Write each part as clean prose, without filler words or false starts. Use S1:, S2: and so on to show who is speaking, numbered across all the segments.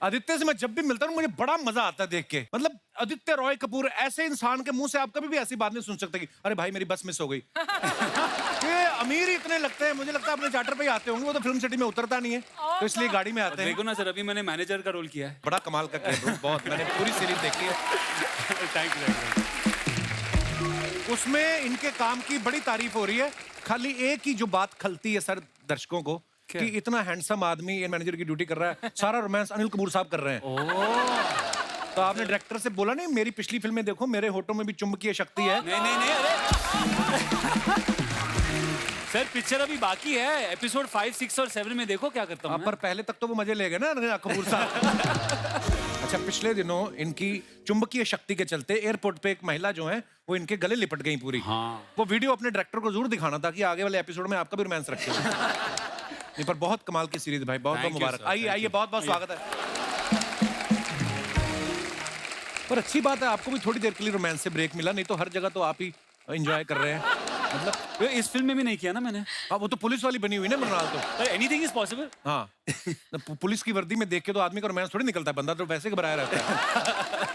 S1: आदित्य से मैं जब भी मिलता हूँ मुझे बड़ा मजा आता है देख के। मतलब आदित्य रॉय कपूर ऐसे इंसान के मुंह से आप कभी भी ऐसी बात नहीं सुन सकते कि अरे भाई मेरी बस मिस हो गई। ये अमीर ही इतने लगते हैं, मुझे लगता है अपने चार्टर पे ही आते होंगे, वो तो फिल्म सिटी में उतरता नहीं है तो इसलिए गाड़ी में आते हैं।
S2: देखो ना सर, अभी मैंने मैनेजर का रोल किया है।
S1: बड़ा कमाल का किया bro, बहुत। मैंने पूरी सीरीज देखी है।
S2: Thank you.
S1: उसमें इनके काम की बड़ी तारीफ हो रही है। खाली एक ही जो बात खलती है सर दर्शकों को कि इतना हैंडसम आदमी ये मैनेजर की ड्यूटी कर रहा है, सारा रोमांस अनिल कपूर साहब कर रहे हैं। तो आपने डायरेक्टर से बोला नहीं मेरी पिछली फिल्में देखो, मेरे होठों में भी चुंबकीय शक्ति है।
S2: नहीं अरे सर पिक्चर अभी बाकी है, एपिसोड 5, 6 और 7 में देखो क्या करता हूँ।
S1: पर पहले तक तो वो मजे ले गए ना कपूर साहब। अच्छा, पिछले दिनों इनकी चुंबकीय शक्ति के चलते एयरपोर्ट पे एक महिला जो है वो इनके गले लिपट गई पूरी।
S2: हाँ।
S1: वो वीडियो अपने डायरेक्टर को जरूर दिखाना था कि आगे वाले एपिसोड में आपका भी रोमांस रखें। नहीं पर बहुत कमाल की सीरीज भाई, बहुत बहुत मुबारक। आइए आइए, बहुत बहुत स्वागत है। पर अच्छी बात है आपको भी थोड़ी देर के लिए रोमांस से ब्रेक मिला, नहीं तो हर जगह तो आप ही एंजॉय कर रहे हैं। मतलब
S2: इस फिल्म में भी नहीं किया ना मैंने।
S1: हाँ, वो तो पुलिस वाली बनी हुई ना मृणाल तो।
S2: Anything is possible.
S1: हाँ, पुलिस की वर्दी में देख के तो आदमी का रोमांस थोड़ी निकलता है, बंदा तो वैसे घबराया रहता है।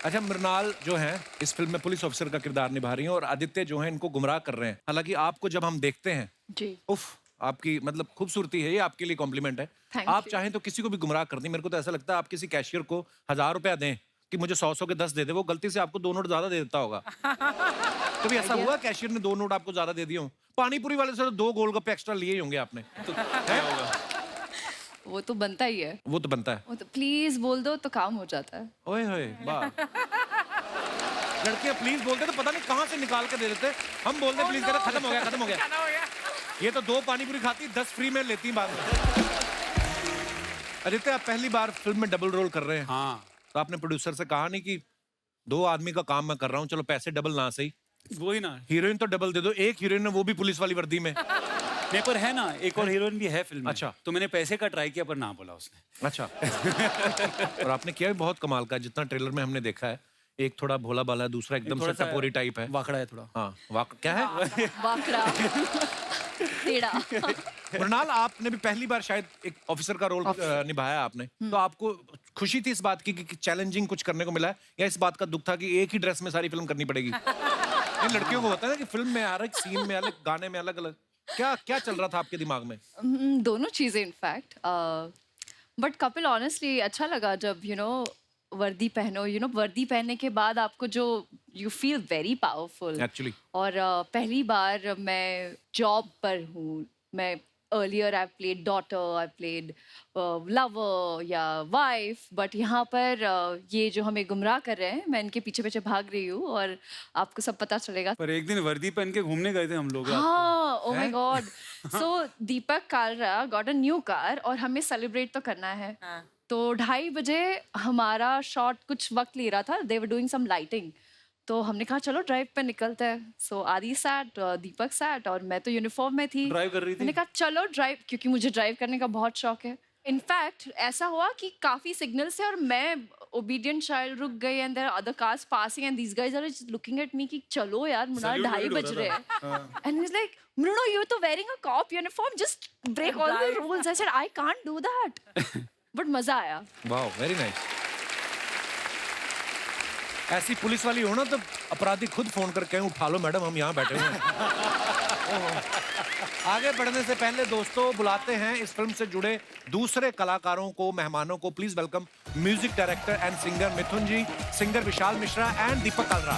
S1: अच्छा, मृणाल जो है इस फिल्म में पुलिस ऑफिसर का किरदार निभा रही हैं और आदित्य जो है इनको गुमराह कर रहे हैं। हालांकि आपको जब हम देखते हैं
S3: जी,
S1: उफ, आपकी मतलब खूबसूरती है, ये आपके लिए कॉम्प्लीमेंट है।
S3: Thank
S1: आप
S3: you.
S1: चाहें तो किसी को भी गुमराह कर दें। मेरे को तो ऐसा लगता है आप किसी कैशियर को 1000 रुपया दें कि मुझे 100 के 10 दे दे, वो गलती से आपको 2 नोट ज्यादा दे देता होगा। कभी ऐसा हुआ कैशियर ने 2 नोट आपको ज्यादा दे दिए हो? पानीपुरी वाले से तो 2 गोलगप्पे एक्स्ट्रा लिए ही होंगे आपने। तो है?
S3: वो तो बनता ही है।
S1: वो तो बनता है।
S3: वो तो प्लीज बोल दो तो काम हो जाता है।
S1: ओए होए, वाह। लड़कियां प्लीज बोलते तो पता नहीं कहां से निकाल के दे देते। हम बोलते प्लीज कहते खत्म हो गया खत्म हो गया। ये तो 2 पानीपुरी खाती 10 फ्री में लेती बाद में। आदित्य, आप पहली बार फिल्म में डबल रोल कर रहे हैं।
S2: हाँ।
S1: तो आपने प्रोड्यूसर से कहा नहीं कि 2 आदमी का काम मैं कर रहा हूँ, चलो पैसे डबल ना सही,
S2: वही ना,
S1: हीरोइन तो डबल दे दो। एक हीरोइन है वो भी पुलिस वाली वर्दी में।
S2: नहीं पर है ना, एक और हीरोइन भी है फिल्म में।
S1: अच्छा।
S2: तो मैंने पैसे का ट्राई किया पर ना बोला उसने।
S1: अच्छा। और आपने किया भी बहुत कमाल का, जितना ट्रेलर में हमने देखा है। एक थोड़ा भोला भाला है, दूसरा एकदम से टपोरी टाइप है।
S2: वाकड़ा है थोड़ा।
S1: हाँ, क्या है?
S3: वाकड़ा टेढ़ा।
S1: मृणाल, आपने भी पहली बार शायद एक ऑफिसर का रोल निभाया आपने, तो आपको खुशी थी इस बात की कि चैलेंजिंग कुछ करने को मिला है, या इस बात का दुख था कि एक ही ड्रेस में सारी फिल्म करनी पड़ेगी? ये लड़कियों को होता है ना कि फिल्म में हर एक सीन में अलग, गाने में अलग अलग। क्या चल रहा था आपके दिमाग में?
S3: दोनों चीजें इनफैक्ट। बट कपिल ऑनेस्टली अच्छा लगा जब वर्दी पहनो। वर्दी पहनने के बाद आपको जो you feel very powerful
S1: actually.
S3: और पहली बार मैं जॉब पर हूँ। मैं earlier I played daughter, I played lover या वाइफ, बट यहाँ पर ये जो हमें गुमराह कर रहे हैं, मैं इनके पीछे पीछे भाग रही हूँ और आपको सब पता चलेगा।
S2: पर एक दिन वर्दी पहन के घूमने गए थे हम लोग।
S3: हाँ, oh my God. So Deepak Kalra got a new car और हमें सेलिब्रेट तो करना है। तो 2:30 बजे हमारा शॉट कुछ वक्त ले रहा था, दे वर डूइंग सम लाइटिंग। तो हमने कहा चलो ड्राइव पे निकलते हैं। सो आदि सैट, दीपक सैट और मैं तो यूनिफॉर्म में थी।
S2: ड्राइव कर रही थी।
S3: मैंने कहा चलो ड्राइव, क्योंकि मुझे ड्राइव करने का बहुत शौक है। इनफैक्ट ऐसा हुआ कि काफी सिग्नल्स है और मैं ओबीडियंट चाइल्ड रुक गई and there are other cars passing and these guys are just looking at me कि चलो यार, मुन्ना 2:30 बज रहे हैं। And he is like, Mruno, you're तो wearing a cop uniform, just break all the rules. I said I can't do that. But मजा आया।
S1: वाह, वेरी नाइस। ऐसी पुलिस वाली हो ना तो अपराधी खुद फोन करके उठा लो मैडम, हम यहाँ बैठे हुए हैं। आगे बढ़ने से पहले दोस्तों बुलाते हैं इस फिल्म से जुड़े दूसरे कलाकारों को, मेहमानों को। Please welcome music director and singer Mithun ji, singer Vishal Mishra and Deepak Kalra.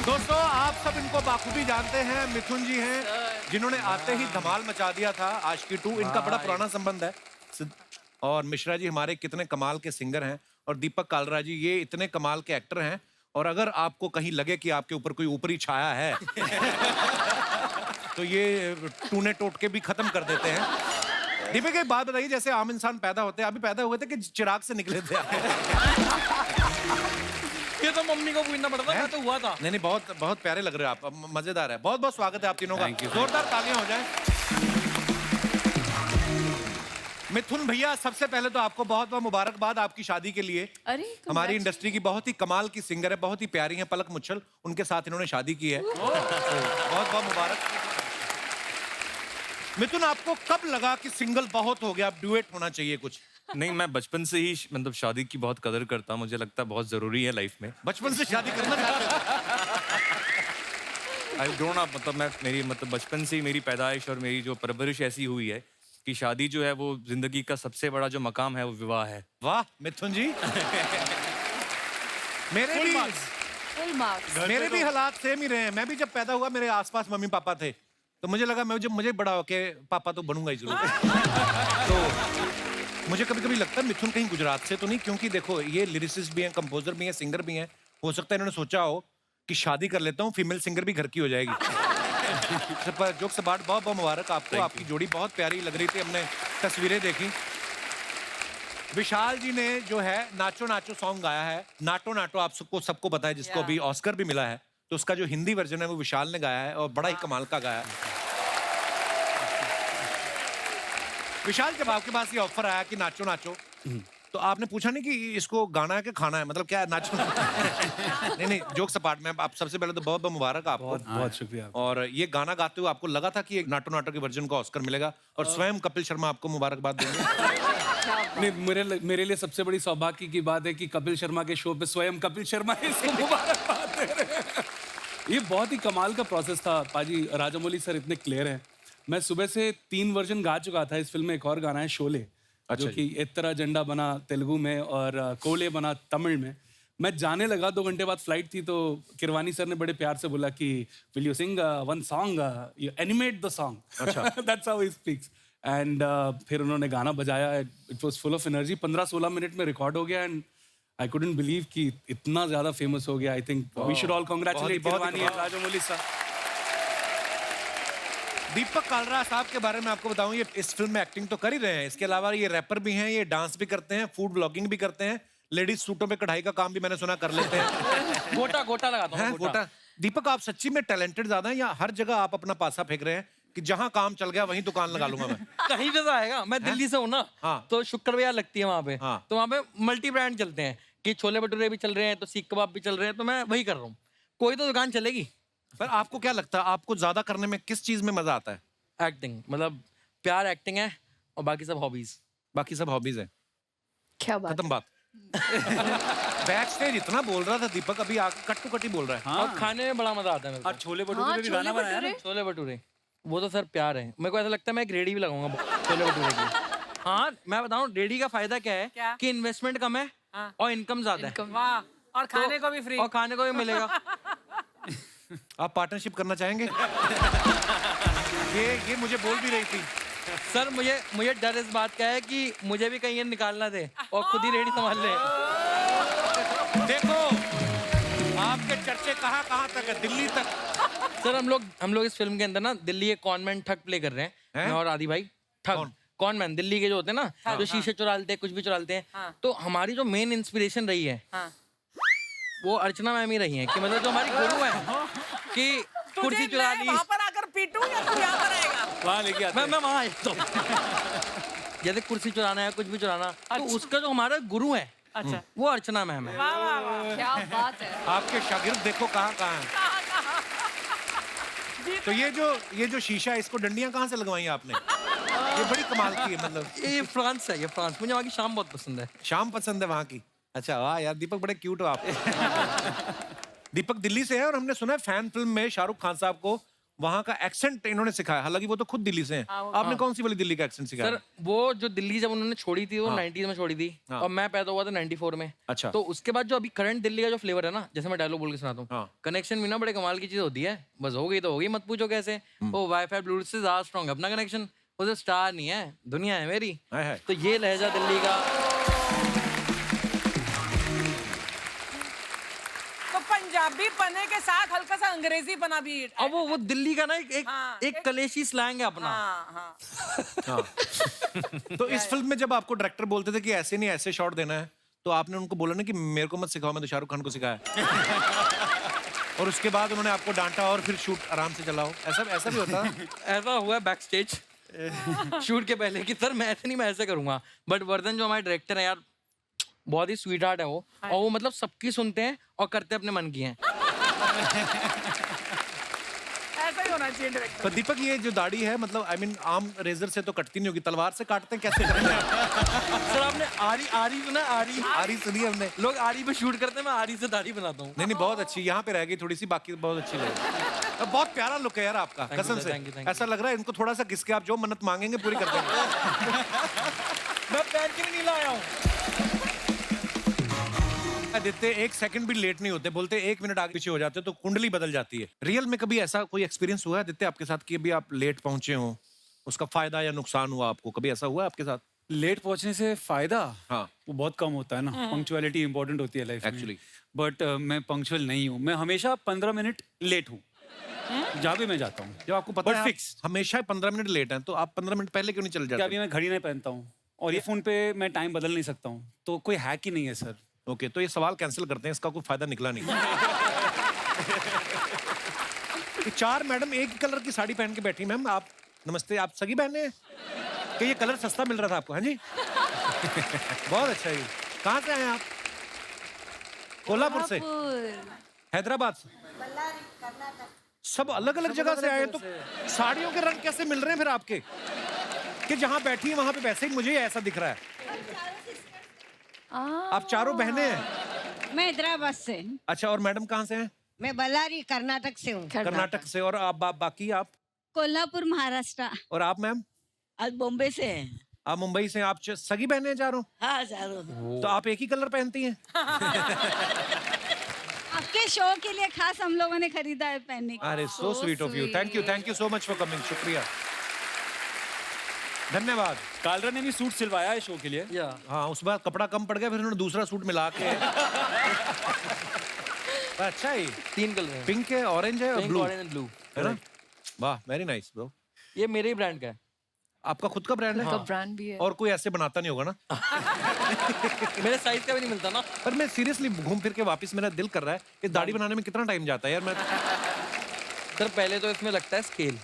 S1: दोस्तों, आप सब इनको बाखूबी जानते हैं। मिथुन जी हैं जिन्होंने आते ही धमाल मचा दिया था आशिकी 2। इनका बड़ा पुराना संबंध है। और मिश्रा जी हमारे कितने कमाल के सिंगर हैं, और दीपक कालरा जी ये इतने कमाल के एक्टर हैं। और अगर आपको कहीं लगे कि आपके ऊपर कोई ऊपरी छाया है तो ये टूने टोटके भी खत्म कर देते हैं। दीपक, एक बात बताइए, जैसे आम इंसान पैदा होते हैं, अभी पैदा हुए थे कि चिराग से निकले थे?
S4: ये तो मम्मी को पूछना पड़ता है, तो हुआ था।
S1: नहीं, बहुत बहुत प्यारे लग रहे हो आप, मजेदार है। बहुत बहुत स्वागत है आप तीनों का। जोरदार तालियां हो जाए। मिथुन भैया, सबसे पहले तो आपको बहुत बहुत मुबारकबाद आपकी शादी के लिए।
S3: अरे
S1: हमारी इंडस्ट्री की बहुत ही कमाल की सिंगर है, बहुत ही प्यारी है, पलक मुच्छल, उनके साथ इन्होंने शादी की है। बहुत बहुत मुबारक। मिथुन, आपको कब लगा कि सिंगल बहुत हो गया, अब डुएट होना चाहिए कुछ?
S5: नहीं, मैं बचपन से ही मतलब शादी की बहुत कदर करता हूं। मुझे लगता है बहुत जरूरी है लाइफ में।
S1: बचपन से शादी करना चाहते थे?
S5: आई ग्रोन अप, मतलब मैं मेरी मतलब बचपन से ही मेरी पैदाइश और मेरी जो परवरिश ऐसी हुई है कि शादी जो है वो जिंदगी का सबसे बड़ा जो मकाम है वो विवाह है।
S1: वाह मिथुन जी। मेरे भी हालात सेम ही रहे हैं। मैं भी जब पैदा हुआ मेरे आसपास मम्मी पापा थे, तो मुझे लगा मैं जब मुझे बड़ा होके पापा तो बनूंगा ही जरूर। तो मुझे कभी कभी लगता है मिथुन कहीं गुजरात से तो नहीं, क्योंकि देखो ये लिरिसिस्ट भी हैं, कंपोजर भी हैं, सिंगर भी हैं। हो सकता है इन्होंने सोचा हो कि शादी कर लेता हूँ, फीमेल सिंगर भी घर की हो जाएगी। जोक से बात, बहुत बहुत मुबारक आपको। आपकी जोड़ी बहुत प्यारी लग रही थी, हमने तस्वीरें देखी। विशाल जी ने जो है नाचो नाचो सॉन्ग गाया है। नाटो नाटो आप सबको पता है, जिसको अभी ऑस्कर भी मिला है। तो उसका जो हिंदी वर्जन है वो विशाल ने गाया है और बड़ा ही कमाल का गाया है। विशाल, जब आपके पास ये ऑफर आया कि नाचो नाचो, तो आपने पूछा नहीं कि इसको गाना है कि खाना है, मतलब क्या है नाचो? नहीं, जोक सपाट में आप सबसे पहले तो बहुत बहुत मुबारक आपको।
S6: बहुत शुक्रिया।
S1: और ये गाना गाते हुए आपको लगा था कि एक नाटो नाटो के वर्जन को ऑस्कर मिलेगा, और स्वयं कपिल शर्मा आपको मुबारकबाद देंगे?
S6: नहीं, मेरे लिए सबसे बड़ी सौभाग्य की बात है कि कपिल शर्मा के शो पे स्वयं कपिल शर्मा इसको मुबारकबाद दे रहे हैं। ये बहुत ही कमाल का प्रोसेस था पाजी। राजामौली सर इतने क्लियर हैं। मैं सुबह से 3 वर्जन गा चुका था। इस फिल्म में एक और गाना है शोले, जो कि इत्तरा झंडा बना तेलुगु में और कोले बना तमिल में। मैं जाने लगा, 2 घंटे बाद फ्लाइट थी, तो किरवानी सर ने बड़े प्यार से बोला कि will you sing one song, you animate the song. That's how he speaks. And फिर उन्होंने गाना बजाया। It was full of energy. 15-16 minute में रिकॉर्ड हो गया एंड आई कुडंट बिलीव कि इतना ज्यादा फेमस हो गया। I think we should all congratulate Keeravani and Rajamouli sir.
S1: Deepak Kalra साहब के बारे में आपको बताऊं, ये इस फिल्म में एक्टिंग तो कर ही रहे हैं, इसके अलावा ये रैपर भी हैं, ये डांस भी करते हैं, फूड ब्लॉगिंग भी करते हैं, लेडीज सूटों पे कढ़ाई का काम भी मैंने सुना कर लेते हैं।
S4: गोटा लगाता हूँ।
S1: गोटा। दीपक, आप सच्ची में टैलेंटेड ज्यादा हैं या हर जगह आप अपना पासा फेंक रहे हैं कि जहां काम चल गया वहीं दुकान लगा लूंगा मैं?
S4: कहीं पे तो आएगा। मैं दिल्ली से हूँ ना, तो शुक्र बाजार लगती है वहाँ पे। तो वहाँ पे मल्टी ब्रांड चलते हैं कि छोले भटूरे भी चल रहे हैं, तो सीख कबाब भी चल रहे हैं, तो मैं वही कर रहा हूँ। कोई तो दुकान चलेगी।
S1: पर आपको क्या लगता है, आपको ज्यादा करने में किस चीज में मजा आता है?
S4: एक्टिंग, मतलब प्यार एक्टिंग है, और बाकी सब हॉबीज।
S1: बाकी सब हॉबीज है।
S3: क्या बात?
S1: खत्म बात। बैक स्टेज इतना बोल रहा था दीपक, अभी आके कट टू कट ही बोल रहा है।
S4: और खाने में बड़ा मजा आता है मेरे को।
S2: और छोले भटूरे पे भी गाना बनाया ना?
S4: छोले भटूरे वो तो सर प्यार है। मेरे को ऐसा लगता है मैं एक रेडी भी लगाऊंगा छोले भटूरे की। हाँ, मैं बताऊं रेडी का फायदा क्या है कि इन्वेस्टमेंट कम है और इनकम ज्यादा है।
S7: वाह, और खाने को भी फ्री।
S4: और खाने को भी मिलेगा।
S1: आप पार्टनरशिप करना चाहेंगे? ये मुझे बोल भी रही थी।
S4: सर मुझे डर इस बात का है कि मुझे भी कहीं ये निकालना दे और खुद ही रेडी संभाल ले।
S1: देखो आपके चर्चे कहाँ तक है, दिल्ली तक।
S4: सर हम लोग इस फिल्म के अंदर ना दिल्ली एक कॉनमैन ठग प्ले कर रहे हैं, मैं और आदि भाई। ठग कॉनमैन दिल्ली के जो होते हैं ना, जो शीशे चुरा लेते हैं, कुछ भी चुरा लेते हैं। तो हमारी जो मेन इंस्पिरेशन रही है वो अर्चना मैम ही रही है, कि मतलब जो हमारी गुरु है कि कुर्सी चुरा ली।
S7: वहाँ पर आकर पीटूं या तू यहाँ पर आएगा?
S2: वहाँ लेके आते हैं।
S4: मैं वहाँ आया तो जैसे कुर्सी चुराना है, कुछ भी चुराना, तो उसका जो हमारा गुरु है वो अर्चना मैम है।
S3: क्या बात है।
S1: आपके शागिर्द देखो कहाँ है। तो ये जो शीशा है, इसको डंडियां कहाँ से लगवाई आपने? ये बड़ी कमाल की है। मतलब
S4: ये फ्रांस है, ये फ्रांस। मुझे वहाँ की शाम बहुत पसंद है।
S1: शाम पसंद है वहाँ की? अच्छा, वाह यार दीपक, बड़े क्यूट हो आप। दीपक दिल्ली से है और हमने सुना है फैन फिल्म में शाहरुख खान साहब को वहाँ का एक्सेंट इन्होंने सिखाया, हालांकि वो तो खुद दिल्ली से हैं। आपने कौन सी वाली दिल्ली का एक्सेंट सिखाया?
S4: सर वो जो दिल्ली जब उन्होंने छोड़ी थी वो 90s में छोड़ी थी, और मैं पैदा हुआ था 94 में।
S1: अच्छा।
S4: तो उसके बाद जो अभी करंट दिल्ली का जो फ्लेवर है ना, जैसे मैं डायलॉग बोल के सुनाता हूँ, कनेक्शन भी ना बड़े कमाल की चीज होती है। बस हो गई तो हो गई, मत पूछो कैसे। वो वाईफाई ब्लूटूथ से ज्यादा स्ट्रॉन्ग है अपना कनेक्शन। वो स्टार नहीं है, दुनिया है मेरी। तो ये लहजा दिल्ली का।
S7: तो पंजाबी पने के साथ हल्का सा अंग्रेजी पना भी।
S4: अब वो दिल्ली का ना एक कलेशी स्लैंग है अपना।
S1: तो इस फिल्म में जब आपको डायरेक्टर बोलते थे कि ऐसे नहीं ऐसे शॉट देना है, तो आपने उनको बोला ना कि मेरे को मत सिखाओ, मैं तो शाहरुख खान को सिखाया। और उसके बाद उन्होंने आपको डांटा और फिर शूट आराम से चलाओ, ऐसा भी होता है?
S4: ऐसा हुआ बैक स्टेज शूट के पहले कि सर मैं ऐसे नहीं, मैं ऐसे करूंगा। बट वर्धन जो हमारे डायरेक्टर है यार, बहुत ही स्वीट हार्ट है वो, और वो मतलब सबकी सुनते हैं और करते अपने मन की हैं।
S7: ऐसा ही होना होना चाहिए डायरेक्टर।
S1: तो दीपक ये जो दाढ़ी है मतलब आई मीन आम रेजर से तो कटती नहीं होगी, तलवार से काटते हैं कैसे करेंगे आप?
S4: सर आपने आरी सुना? आरी
S1: आरी सुनी है हमने।
S4: लोग आरी पे शूट करते हैं, मैं आरी से दाढ़ी बनाता हूँ।
S1: नहीं नहीं बहुत अच्छी, यहाँ पे रह गई थोड़ी सी, बाकी बहुत अच्छी लगी। बहुत प्यारा लुक है यार आपका,
S4: Thank you,
S1: कसम
S4: sir,
S1: से।
S4: thank you, thank you.
S1: ऐसा लग रहा है इनको थोड़ा सा घिस के आप जो मन्नत मांगेंगे पूरी कर देंगे।
S4: मैं पहन के भी नहीं लाया हूँ।
S1: आदित्य 1 सेकंड भी लेट नहीं होते, बोलते 1 मिनट आगे पीछे हो जाते तो कुंडली बदल जाती है। रियल में कभी ऐसा कोई एक्सपीरियंस हुआ है आदित्य आपके साथ कि अभी आप लेट पहुंचे हो, उसका फायदा या नुकसान हुआ आपको, कभी ऐसा हुआ है आपके साथ?
S2: लेट पहुंचने से फायदा
S1: हाँ।
S2: वो बहुत कम होता है ना। पंक्चुअलिटी इंपॉर्टेंट होती है लाइफ में
S1: Actually.
S2: बट मैं पंक्चुअल नहीं हूँ, मैं हमेशा 15 मिनट लेट हूँ जहाँ भी मैं जाता हूँ।
S1: जब आपको पता
S2: But
S1: है आप
S2: fix.
S1: हमेशा 15 मिनट लेट हैं तो आप 15 मिनट पहले क्यों नहीं चले
S2: क्या
S1: जाते?
S2: अभी मैं घड़ी नहीं पहनता हूँ और ये फोन पे मैं टाइम बदल नहीं सकता हूँ, तो कोई हैक ही नहीं है सर।
S1: ओके तो ये सवाल कैंसिल करते हैं, इसका कोई फायदा निकला नहीं। ये 4 मैडम एक ही कलर की साड़ी पहन के बैठी। मैम आप नमस्ते, आप सगी बहने हैं कि ये कलर सस्ता मिल रहा था आपको? हाँ जी। बहुत अच्छा है। कहाँ से आए हैं आप? कोल्हापुर से, हैदराबाद से, सब अलग अलग जगह से आए। तो साड़ियों के रंग कैसे मिल रहे हैं फिर आपके, कि जहाँ बैठी है वहां पे वैसे ही मुझे ऐसा दिख रहा है? आप चारों बहनें हैं?
S8: मैं हैदराबाद से।
S1: अच्छा, और मैडम कहाँ से हैं?
S8: मैं बल्लारी कर्नाटक से हूँ।
S1: कर्नाटक से। और आप बाकी आप?
S8: कोल्हापुर महाराष्ट्र।
S1: और आप मैम?
S8: आज बॉम्बे से हैं।
S1: आप मुंबई से। आप सगी बहनें हैं चारों?
S8: हाँ जरूर।
S1: तो आप एक ही कलर पहनती हैं?
S8: आपके शो के लिए खास हम लोगों ने खरीदा है पहनने के।
S1: अरे so sweet of you, thank you so much for coming, शुक्रिया, धन्यवाद।
S2: कालरा ने भी सूट सिलवाया है शो के लिए।
S1: हाँ उस बार कपड़ा कम पड़ गया, फिर उन्होंने दूसरा सूट मिला के। अच्छा है।
S4: 3 कलर हैं,
S1: पिंक है, ऑरेंज है और
S4: pink,
S1: blue
S4: orange and blue.
S1: है ना? वाह वेरी नाइस ब्रो।
S4: ये मेरे ही ब्रांड का है।
S1: आपका खुद का ब्रांड है?
S3: का ब्रांड भी है।
S1: और कोई ऐसे बनाता नहीं होगा ना?
S4: मेरे साइज का भी नहीं मिलता ना।
S1: पर मैं सीरियसली घूम फिर के वापस, मेरा दिल कर रहा है, ये दाढ़ी बनाने में कितना टाइम जाता है यार? मैं
S4: सर पहले तो इसमें लगता है स्केल।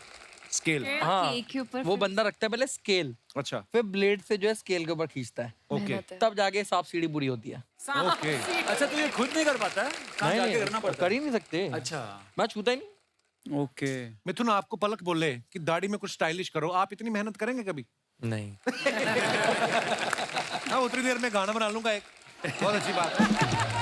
S1: स्केल?
S4: हाँ,
S3: केक के ऊपर
S4: वो बंदा रखता है पहले स्केल,
S1: अच्छा
S4: फिर ब्लेड से जो है स्केल के ऊपर खींचता है,
S1: ओके
S4: तब जाके सांप सीढ़ी पूरी होती है।
S1: ओके।
S2: अच्छा तो ये खुद नहीं कर पाता है, कहाँ जाके करना पड़ता
S4: कर ही नहीं सकते।
S2: अच्छा
S4: मैं छूता ही नहीं।
S2: है। ओके।
S1: मिथुन आपको पलक बोले कि दाढ़ी में कुछ स्टाइलिश करो, आप इतनी मेहनत करेंगे कभी?
S4: नहीं।
S1: हाँ उतनी देर में गाना बना लूंगा एक, बहुत अच्छी बात है।